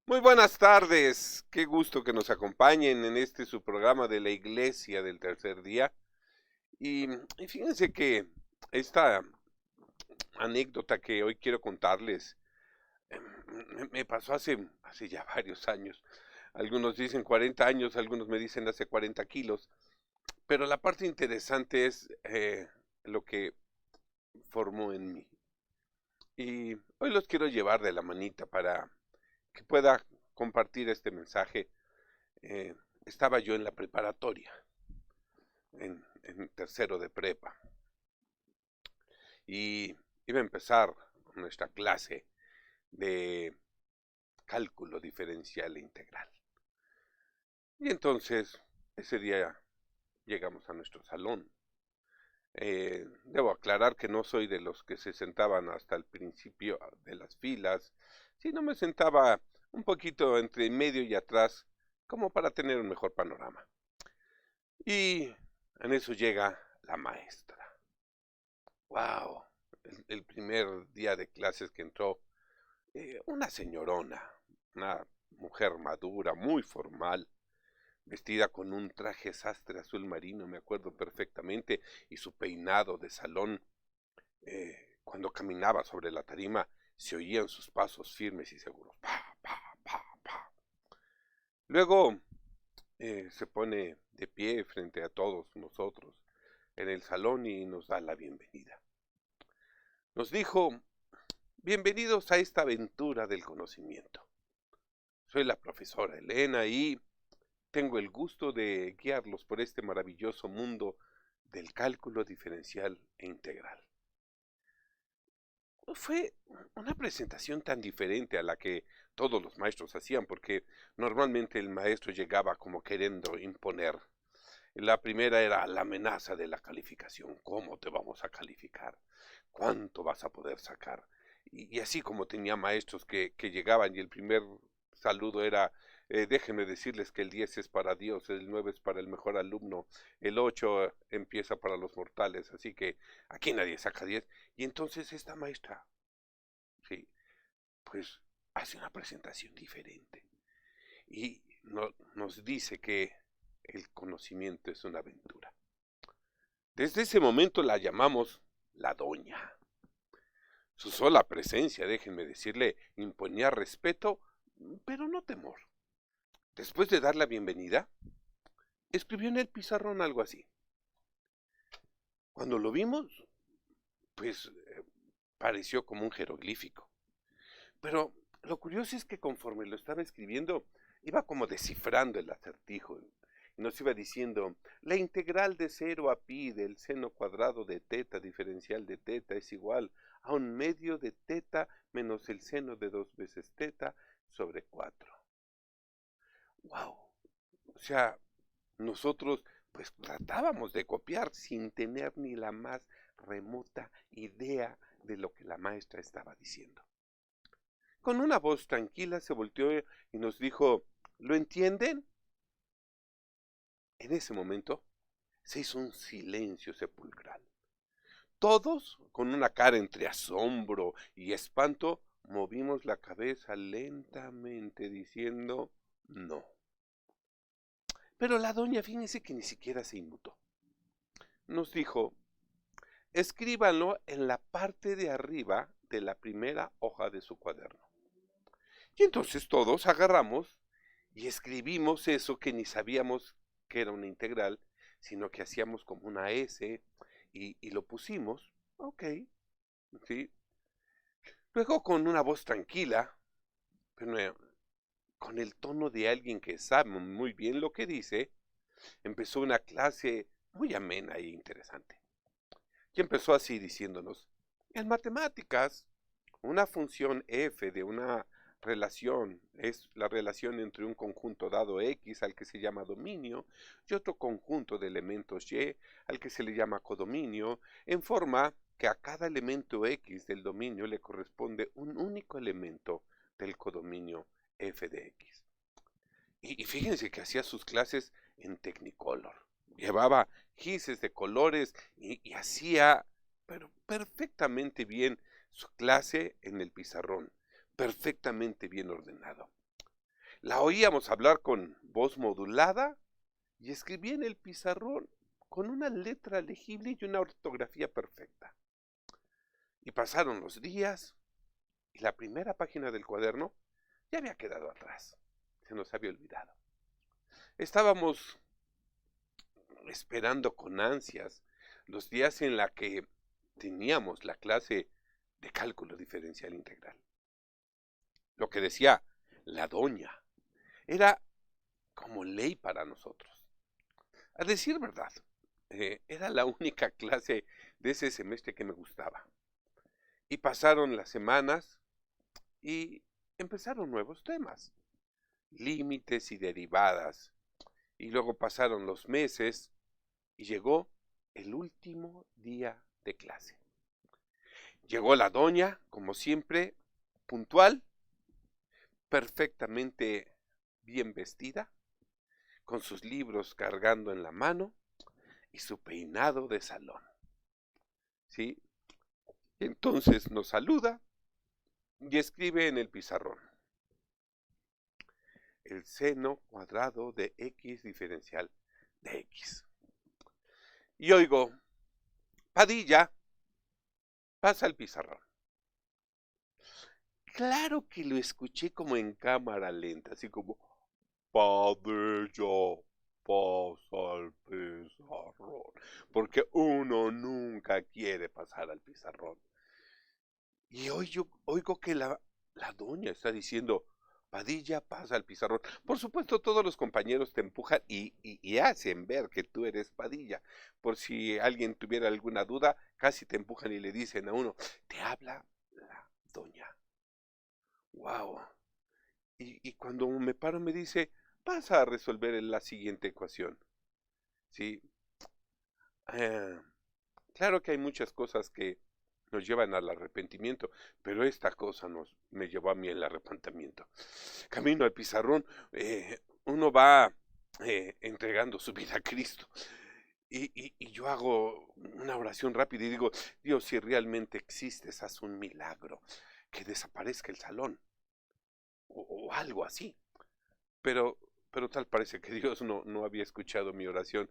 Muy buenas tardes, qué gusto que nos acompañen en este su programa de la Iglesia del Tercer Día. Y fíjense que esta anécdota que hoy quiero contarles me pasó hace ya varios años. Algunos dicen 40 años, algunos me dicen hace 40 kilos, pero la parte interesante es lo que formó en mí. Y hoy los quiero llevar de la manita para que pueda compartir este mensaje. Estaba yo en la preparatoria, en tercero de prepa, y iba a empezar nuestra clase de cálculo diferencial e integral. Y entonces, ese día llegamos a nuestro salón. Debo aclarar que no soy de los que se sentaban hasta el principio de las filas, sino me sentaba un poquito entre medio y atrás, como para tener un mejor panorama. Y en eso llega la maestra. ¡Wow! El primer día de clases que entró, una señorona, una mujer madura, muy formal, vestida con un traje sastre azul marino, me acuerdo perfectamente, y su peinado de salón. Cuando caminaba sobre la tarima, se oían sus pasos firmes y seguros. Pa, pa, pa, pa. Luego se pone de pie frente a todos nosotros en el salón y nos da la bienvenida. Nos dijo: bienvenidos a esta aventura del conocimiento. Soy la profesora Elena y tengo el gusto de guiarlos por este maravilloso mundo del cálculo diferencial e integral. Fue una presentación tan diferente a la que todos los maestros hacían, porque normalmente el maestro llegaba como queriendo imponer. La primera era la amenaza de la calificación. ¿Cómo te vamos a calificar? ¿Cuánto vas a poder sacar? Y así como tenía maestros que llegaban y el primer saludo era: déjenme decirles que el 10 es para Dios, el 9 es para el mejor alumno, el 8 empieza para los mortales, así que aquí nadie saca 10. Y entonces esta maestra, sí, pues hace una presentación diferente y nos dice que el conocimiento es una aventura. Desde ese momento la llamamos la doña. Su sola presencia, déjenme decirle, imponía respeto, pero no temor. Después de dar la bienvenida, escribió en el pizarrón algo así. Cuando lo vimos, pues pareció como un jeroglífico. Pero lo curioso es que conforme lo estaba escribiendo, iba como descifrando el acertijo. Y nos iba diciendo: la integral de 0 a pi del seno cuadrado de teta diferencial de teta es igual a un medio de teta menos el seno de 2 veces teta sobre 4. ¡Wow! O sea, nosotros pues tratábamos de copiar sin tener ni la más remota idea de lo que la maestra estaba diciendo. Con una voz tranquila se volteó y nos dijo: ¿lo entienden? En ese momento se hizo un silencio sepulcral. Todos, con una cara entre asombro y espanto, movimos la cabeza lentamente diciendo no. Pero la doña, fíjense que ni siquiera se inmutó. Nos dijo: escríbanlo en la parte de arriba de la primera hoja de su cuaderno. Y entonces todos agarramos y escribimos eso que ni sabíamos que era una integral, sino que hacíamos como una S y lo pusimos. Ok, sí. Luego, con una voz tranquila, pero con el tono de alguien que sabe muy bien lo que dice, empezó una clase muy amena e interesante. Y empezó así diciéndonos: en matemáticas, una función f de una relación es la relación entre un conjunto dado X al que se llama dominio y otro conjunto de elementos Y al que se le llama codominio, en forma que a cada elemento X del dominio le corresponde un único elemento del codominio f de X. Y fíjense que hacía sus clases en Technicolor. Llevaba gises de colores y hacía, pero perfectamente bien, su clase en el pizarrón, perfectamente bien ordenado. La oíamos hablar con voz modulada y escribía en el pizarrón con una letra legible y una ortografía perfecta. Y pasaron los días y la primera página del cuaderno ya había quedado atrás. Se nos había olvidado. Estábamos esperando con ansias los días en la que teníamos la clase de cálculo diferencial integral. Lo que decía la doña era como ley para nosotros. A decir verdad, era la única clase de ese semestre que me gustaba. Y pasaron las semanas y empezaron nuevos temas, límites y derivadas. Y luego pasaron los meses y llegó el último día de clase. Llegó la doña, como siempre, puntual, perfectamente bien vestida, con sus libros cargando en la mano y su peinado de salón. ¿Sí? Entonces nos saluda y escribe en el pizarrón: el seno cuadrado de x diferencial de x. Y oigo: Padilla, pasa el pizarrón. Claro que lo escuché como en cámara lenta, así como: Padilla, pasa al pizarrón. Porque uno nunca quiere pasar al pizarrón. Y hoy yo oigo que la doña está diciendo: Padilla, pasa al pizarrón. Por supuesto, todos los compañeros te empujan y hacen ver que tú eres Padilla. Por si alguien tuviera alguna duda, casi te empujan y le dicen a uno: te habla la doña. ¡Wow! Y cuando me paro me dice: pasa a resolver la siguiente ecuación. Sí, eh, claro que hay muchas cosas que nos llevan al arrepentimiento, pero esta cosa me llevó a mí el arrepentimiento. Camino al pizarrón, uno va entregando su vida a Cristo. Y yo hago una oración rápida y digo: Dios, si realmente existes, haz un milagro, que desaparezca el salón, o algo así. Pero, pero tal parece que Dios no había escuchado mi oración.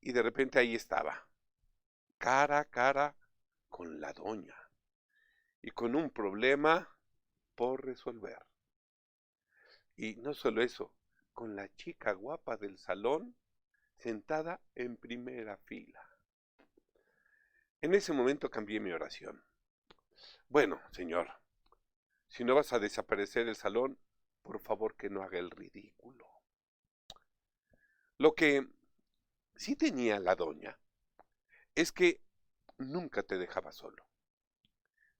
Y de repente ahí estaba, cara a cara con la doña, y con un problema por resolver. Y no solo eso, con la chica guapa del salón sentada en primera fila. En ese momento cambié mi oración. Bueno, señor, si no vas a desaparecer el salón, por favor que no haga el ridículo. Lo que sí tenía la doña es que nunca te dejaba solo.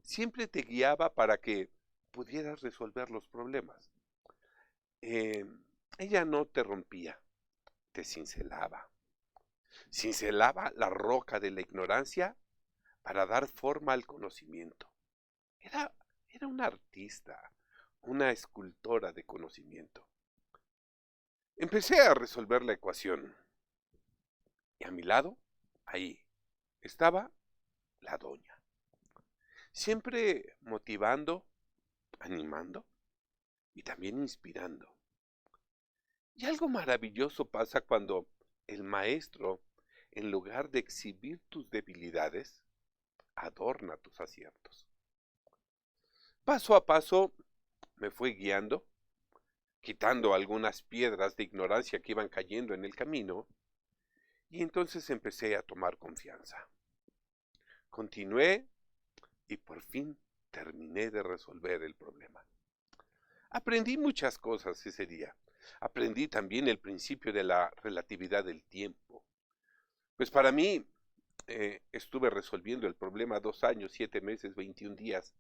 Siempre te guiaba para que pudieras resolver los problemas. Eh, Ella no te rompía, te cincelaba. Cincelaba la roca de la ignorancia para dar forma al conocimiento. Era, era una artista, una escultora de conocimiento. Empecé a resolver la ecuación y a mi lado, ahí, estaba la doña. Siempre motivando, animando y también inspirando. Y algo maravilloso pasa cuando el maestro, en lugar de exhibir tus debilidades, adorna tus aciertos. Paso a paso me fue guiando, quitando algunas piedras de ignorancia que iban cayendo en el camino, y entonces empecé a tomar confianza. Continué y por fin terminé de resolver el problema. Aprendí muchas cosas ese día. Aprendí también el principio de la relatividad del tiempo. Pues para mí, estuve resolviendo el problema 2 años, 7 meses, 21 días.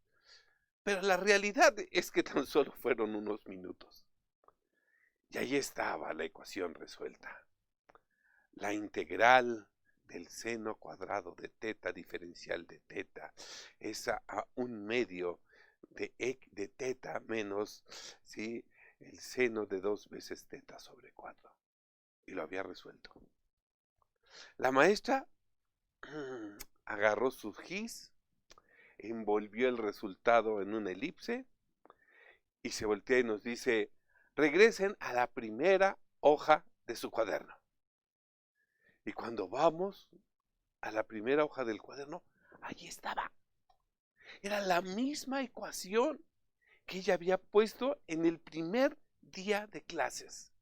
Pero la realidad es que tan solo fueron unos minutos. Y ahí estaba la ecuación resuelta. La integral del seno cuadrado de teta diferencial de teta es a 1/2 de teta menos, ¿sí?, el seno de 2 veces teta sobre 4. Y lo había resuelto. La maestra agarró su gis, envolvió el resultado en una elipse y se voltea y nos dice: regresen a la primera hoja de su cuaderno. Y cuando vamos a la primera hoja del cuaderno, allí estaba. Era la misma ecuación que ella había puesto en el primer día de clases.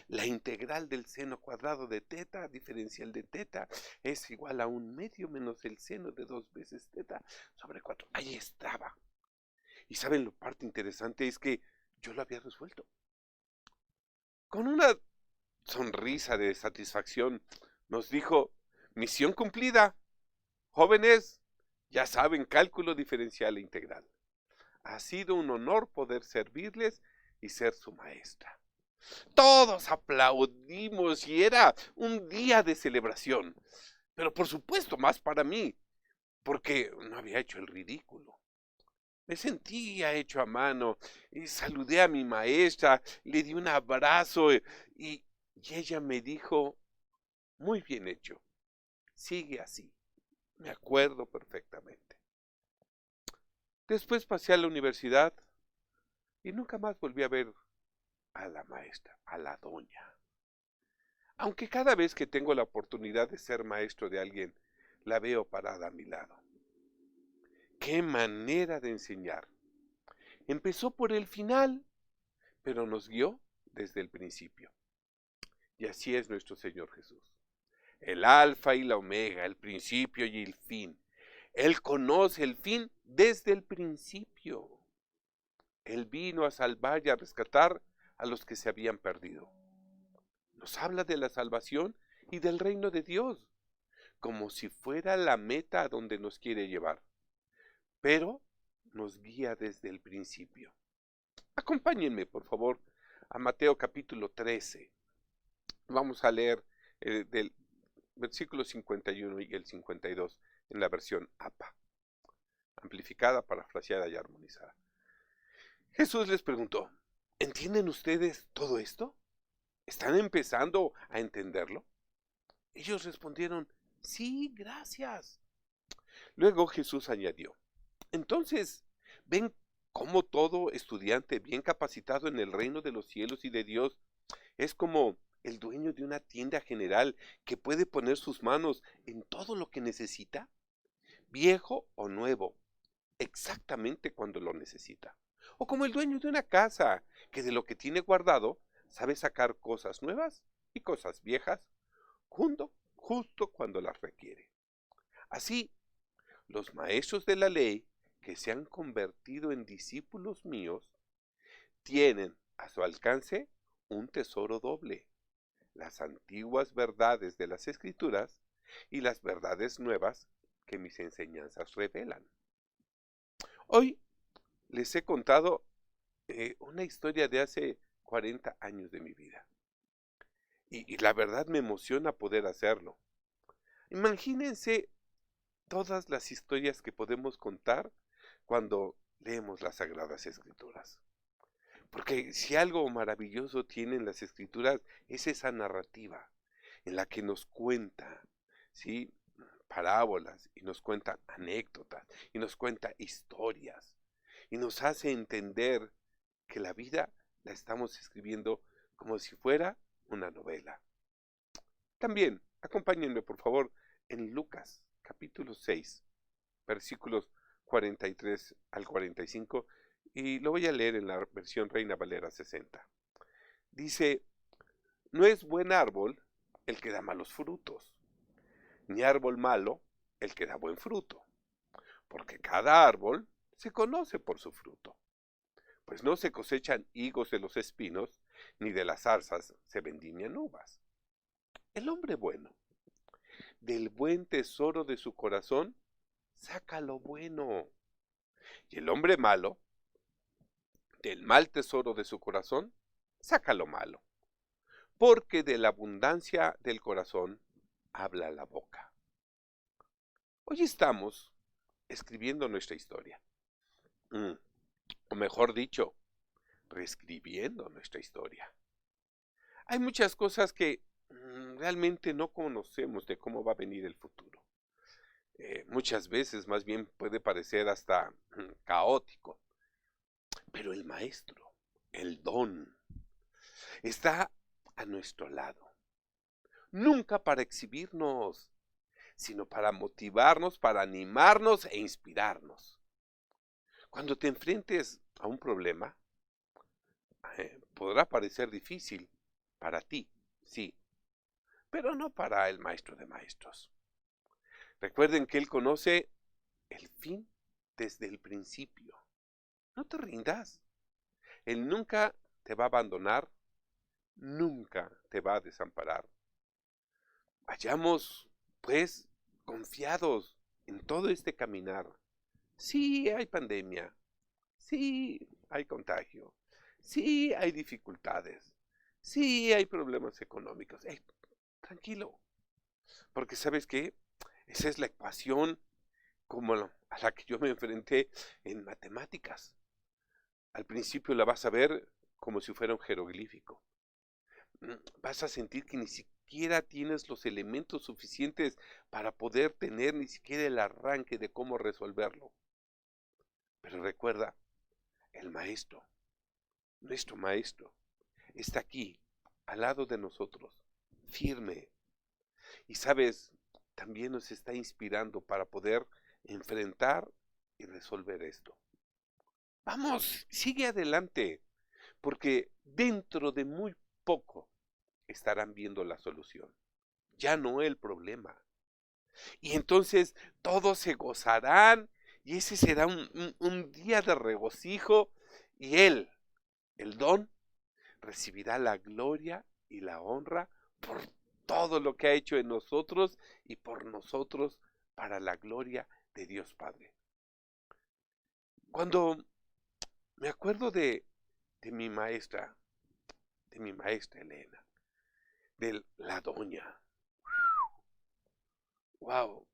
La integral del seno cuadrado de teta, diferencial de teta, es igual a 1/2 menos el seno de 2 veces teta sobre 4. Ahí estaba. Y saben, lo parte interesante es que yo lo había resuelto. Con una sonrisa de satisfacción nos dijo: misión cumplida. Jóvenes, ya saben cálculo diferencial e integral. Ha sido un honor poder servirles y ser su maestra. Todos aplaudimos y era un día de celebración. Pero por supuesto más para mí, porque no había hecho el ridículo. Me sentía hecho a mano y saludé a mi maestra, le di un abrazo y ella me dijo: muy bien hecho, sigue así. Me acuerdo perfectamente. Después pasé a la universidad y nunca más volví a ver a la maestra, a la doña. Aunque cada vez que tengo la oportunidad de ser maestro de alguien, la veo parada a mi lado. ¡Qué manera de enseñar! Empezó por el final, pero nos guió desde el principio. Y así es nuestro Señor Jesús. El alfa y la omega, el principio y el fin. Él conoce el fin desde el principio. Él vino a salvar y a rescatar a los que se habían perdido. Nos habla de la salvación y del reino de Dios, como si fuera la meta a donde nos quiere llevar. Pero nos guía desde el principio. Acompáñenme, por favor, a Mateo capítulo 13. Vamos a leer del versículo 51 y el 52 en la versión APA, amplificada, parafraseada y armonizada. Jesús les preguntó: ¿entienden ustedes todo esto? ¿Están empezando a entenderlo? Ellos respondieron: sí, gracias. Luego Jesús añadió: entonces, ¿ven cómo todo estudiante bien capacitado en el reino de los cielos y de Dios es como el dueño de una tienda general que puede poner sus manos en todo lo que necesita, viejo o nuevo, exactamente cuando lo necesita? O como el dueño de una casa que de lo que tiene guardado sabe sacar cosas nuevas y cosas viejas justo cuando las requiere. Así, los maestros de la ley que se han convertido en discípulos míos tienen a su alcance un tesoro doble: las antiguas verdades de las Escrituras y las verdades nuevas que mis enseñanzas revelan. Hoy les he contado una historia de hace 40 años de mi vida. Y la verdad me emociona poder hacerlo. Imagínense todas las historias que podemos contar cuando leemos las Sagradas Escrituras. Porque si algo maravilloso tienen las Escrituras es esa narrativa en la que nos cuenta, ¿sí?, parábolas, y nos cuenta anécdotas, y nos cuenta historias, y nos hace entender que la vida la estamos escribiendo como si fuera una novela. También, acompáñenme por favor en Lucas capítulo 6, versículos 43 al 45, y lo voy a leer en la versión Reina Valera 60. Dice: no es buen árbol el que da malos frutos, ni árbol malo el que da buen fruto, porque cada árbol se conoce por su fruto. Pues no se cosechan higos de los espinos, ni de las zarzas se vendimian uvas. El hombre bueno, del buen tesoro de su corazón, saca lo bueno. Y el hombre malo, del mal tesoro de su corazón, saca lo malo. Porque de la abundancia del corazón habla la boca. Hoy estamos escribiendo nuestra historia. O mejor dicho, reescribiendo nuestra historia. Hay muchas cosas que realmente no conocemos de cómo va a venir el futuro. Muchas veces más bien puede parecer hasta caótico. Pero el maestro, el don, Está a nuestro lado. Nunca para exhibirnos, sino para motivarnos, para animarnos e inspirarnos. Cuando te enfrentes a un problema, podrá parecer difícil para ti, sí, pero no para el maestro de maestros. Recuerden que Él conoce el fin desde el principio. No te rindas. Él nunca te va a abandonar, nunca te va a desamparar. Vayamos, pues, confiados en todo este caminar. Sí hay pandemia, sí hay contagio, sí hay dificultades, sí hay problemas económicos. Tranquilo, porque ¿sabes qué? Esa es la ecuación a la que yo me enfrenté en matemáticas. Al principio la vas a ver como si fuera un jeroglífico. Vas a sentir que ni siquiera tienes los elementos suficientes para poder tener ni siquiera el arranque de cómo resolverlo. Pero recuerda, el maestro, nuestro maestro, está aquí, al lado de nosotros, firme. Y sabes, también nos está inspirando para poder enfrentar y resolver esto. Vamos, sigue adelante, porque dentro de muy poco estarán viendo la solución, ya no el problema. Y entonces todos se gozarán y ese será un día de regocijo y Él, el don, recibirá la gloria y la honra por todo lo que ha hecho en nosotros y por nosotros para la gloria de Dios Padre. Cuando me acuerdo de mi maestra, Elena, de la doña, wow,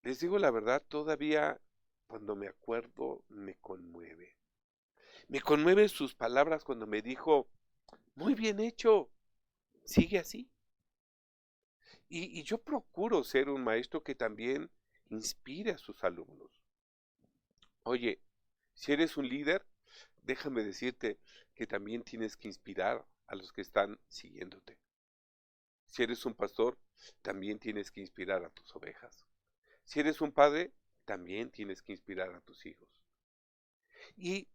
les digo la verdad, todavía cuando me acuerdo me conmueve. Me conmueve sus palabras cuando me dijo, muy bien hecho, sigue así. Y yo procuro ser un maestro que también inspire a sus alumnos. Oye, si eres un líder, déjame decirte que también tienes que inspirar a los que están siguiéndote. Si eres un pastor, también tienes que inspirar a tus ovejas. Si eres un padre, también tienes que inspirar a tus hijos. Y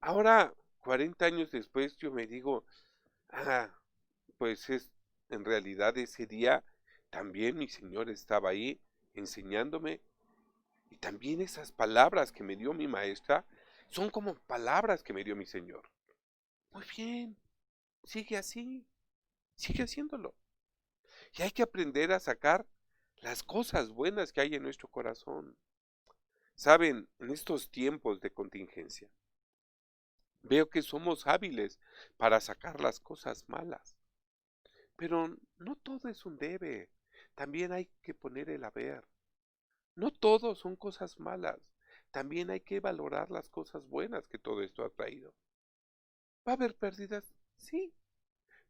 ahora, 40 años después, yo me digo, ah, pues en realidad ese día también mi Señor estaba ahí enseñándome y también esas palabras que me dio mi maestra son como palabras que me dio mi Señor. Muy bien, sigue así, sigue haciéndolo. Y hay que aprender a sacar las cosas buenas que hay en nuestro corazón. Saben, en estos tiempos de contingencia, veo que somos hábiles para sacar las cosas malas. Pero no todo es un debe. También hay que poner el haber. No todo son cosas malas. También hay que valorar las cosas buenas que todo esto ha traído. ¿Va a haber pérdidas? Sí,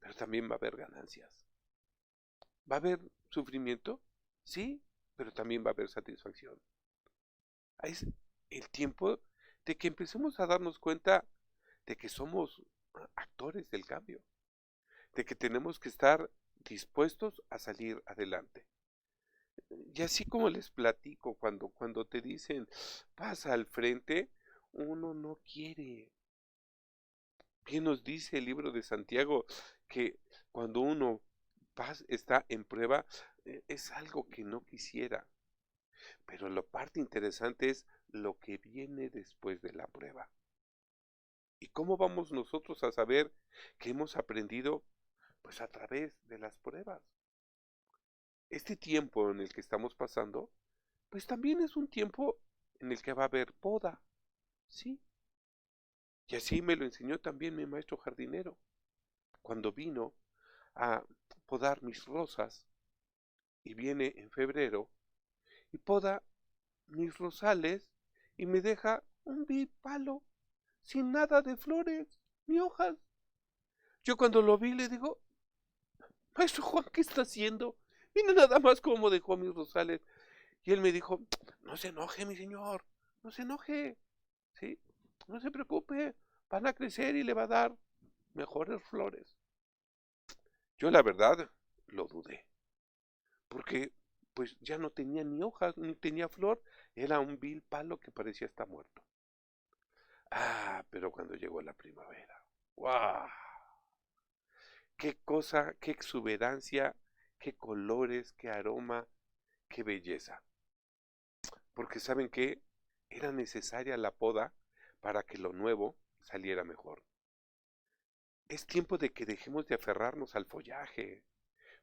pero también va a haber ganancias. ¿Va a haber sufrimiento? Sí, pero también va a haber satisfacción. Es el tiempo de que empecemos a darnos cuenta de que somos actores del cambio, de que tenemos que estar dispuestos a salir adelante. Y así como les platico, cuando te dicen, pasa al frente, uno no quiere. Bien nos dice el libro de Santiago que cuando uno está en prueba, es algo que no quisiera. Pero la parte interesante es lo que viene después de la prueba. ¿Y cómo vamos nosotros a saber que hemos aprendido? Pues a través de las pruebas. Este tiempo en el que estamos pasando, pues también es un tiempo en el que va a haber poda, ¿sí? Y así me lo enseñó también mi maestro jardinero, cuando vino a podar mis rosas y viene en febrero y poda mis rosales y me deja un vil palo sin nada de flores ni hojas. Yo cuando lo vi le digo, maestro Juan, ¿qué está haciendo? Mira nada más cómo dejó mis rosales. Y él me dijo, no se enoje, mi señor, no se enoje, ¿sí? No se preocupe, van a crecer y le va a dar. mejores flores. Yo la verdad lo dudé, porque pues ya no tenía ni hojas, ni tenía flor, era un vil palo que parecía estar muerto. Ah, pero cuando llegó la primavera, ¡guau! Qué cosa, qué exuberancia, qué colores, qué aroma, qué belleza. Porque ¿saben qué? Era necesaria la poda para que lo nuevo saliera mejor. Es tiempo de que dejemos de aferrarnos al follaje,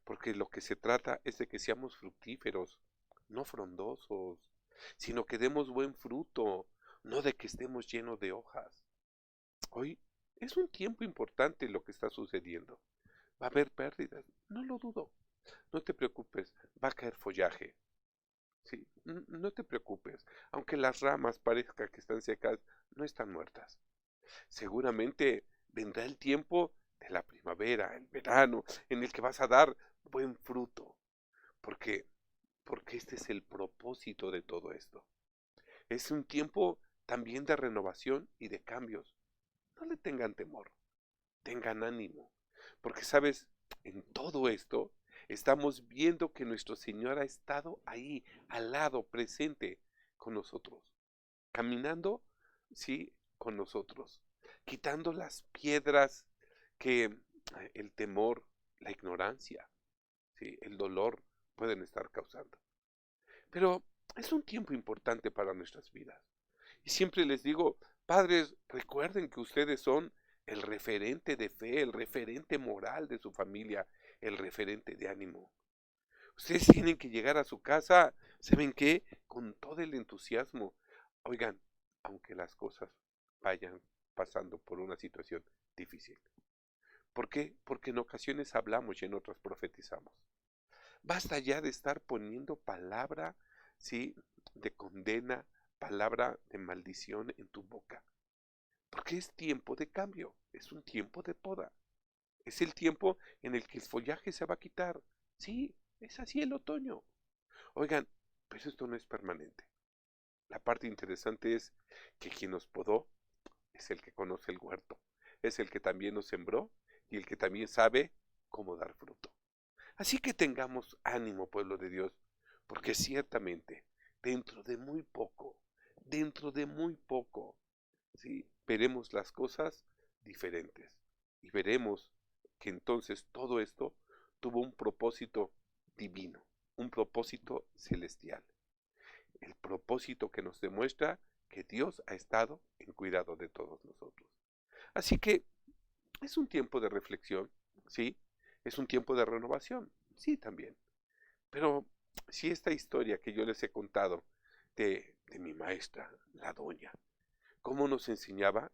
porque lo que se trata es de que seamos fructíferos, no frondosos, sino que demos buen fruto, no de que estemos llenos de hojas. Hoy es un tiempo importante lo que está sucediendo. Va a haber pérdidas, no lo dudo. No te preocupes, va a caer follaje. Sí, no te preocupes. Aunque las ramas parezca que están secas, no están muertas. Seguramente vendrá el tiempo de la primavera, el verano, en el que vas a dar buen fruto. Porque, porque este es el propósito de todo esto. Es un tiempo también de renovación y de cambios. No le tengan temor, tengan ánimo. Porque, sabes, en todo esto estamos viendo que nuestro Señor ha estado ahí, al lado, presente con nosotros, caminando, sí, con nosotros, quitando las piedras que el temor, la ignorancia, sí, el dolor pueden estar causando. Pero es un tiempo importante para nuestras vidas. Y siempre les digo, padres, recuerden que ustedes son el referente de fe, el referente moral de su familia, el referente de ánimo. Ustedes tienen que llegar a su casa, ¿saben qué? Con todo el entusiasmo. Oigan, aunque las cosas vayan pasando por una situación difícil. ¿Por qué? Porque en ocasiones hablamos y en otras profetizamos. Basta ya de estar poniendo palabra, ¿sí? De condena, palabra de maldición en tu boca. Porque es tiempo de cambio, es un tiempo de poda. Es el tiempo en el que el follaje se va a quitar. Sí, es así el otoño. Oigan, pero esto no es permanente. La parte interesante es que quien nos podó es el que conoce el huerto, es el que también nos sembró y el que también sabe cómo dar fruto. Así que tengamos ánimo, pueblo de Dios, porque ciertamente dentro de muy poco, ¿sí? Veremos las cosas diferentes y veremos que entonces todo esto tuvo un propósito divino, un propósito celestial, el propósito que nos demuestra que Dios ha estado en cuidado de todos nosotros. Así que es un tiempo de reflexión, ¿sí? Es un tiempo de renovación, sí, también. Pero si esta historia que yo les he contado de mi maestra, la doña, cómo nos enseñaba,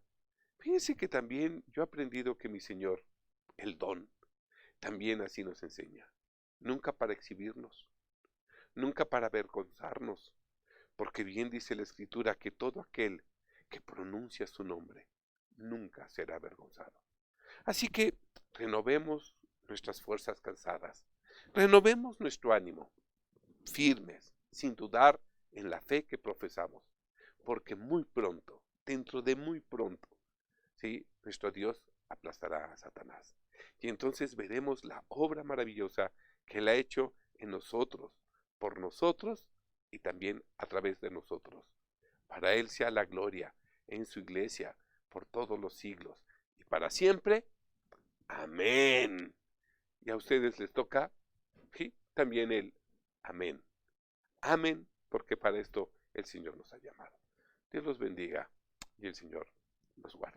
fíjense que también yo he aprendido que mi Señor, el don, también así nos enseña. Nunca para exhibirnos, nunca para avergonzarnos, porque bien dice la Escritura que todo aquel que pronuncia su nombre nunca será avergonzado. Así que renovemos nuestras fuerzas cansadas, renovemos nuestro ánimo, firmes, sin dudar en la fe que profesamos, porque muy pronto, dentro de muy pronto, ¿sí? Nuestro Dios aplastará a Satanás. Y entonces veremos la obra maravillosa que Él ha hecho en nosotros, por nosotros y también a través de nosotros. Para Él sea la gloria en su iglesia por todos los siglos y para siempre. Amén. Y a ustedes les toca, sí, también el amén. Amén, porque para esto el Señor nos ha llamado. Dios los bendiga y el Señor los guarde.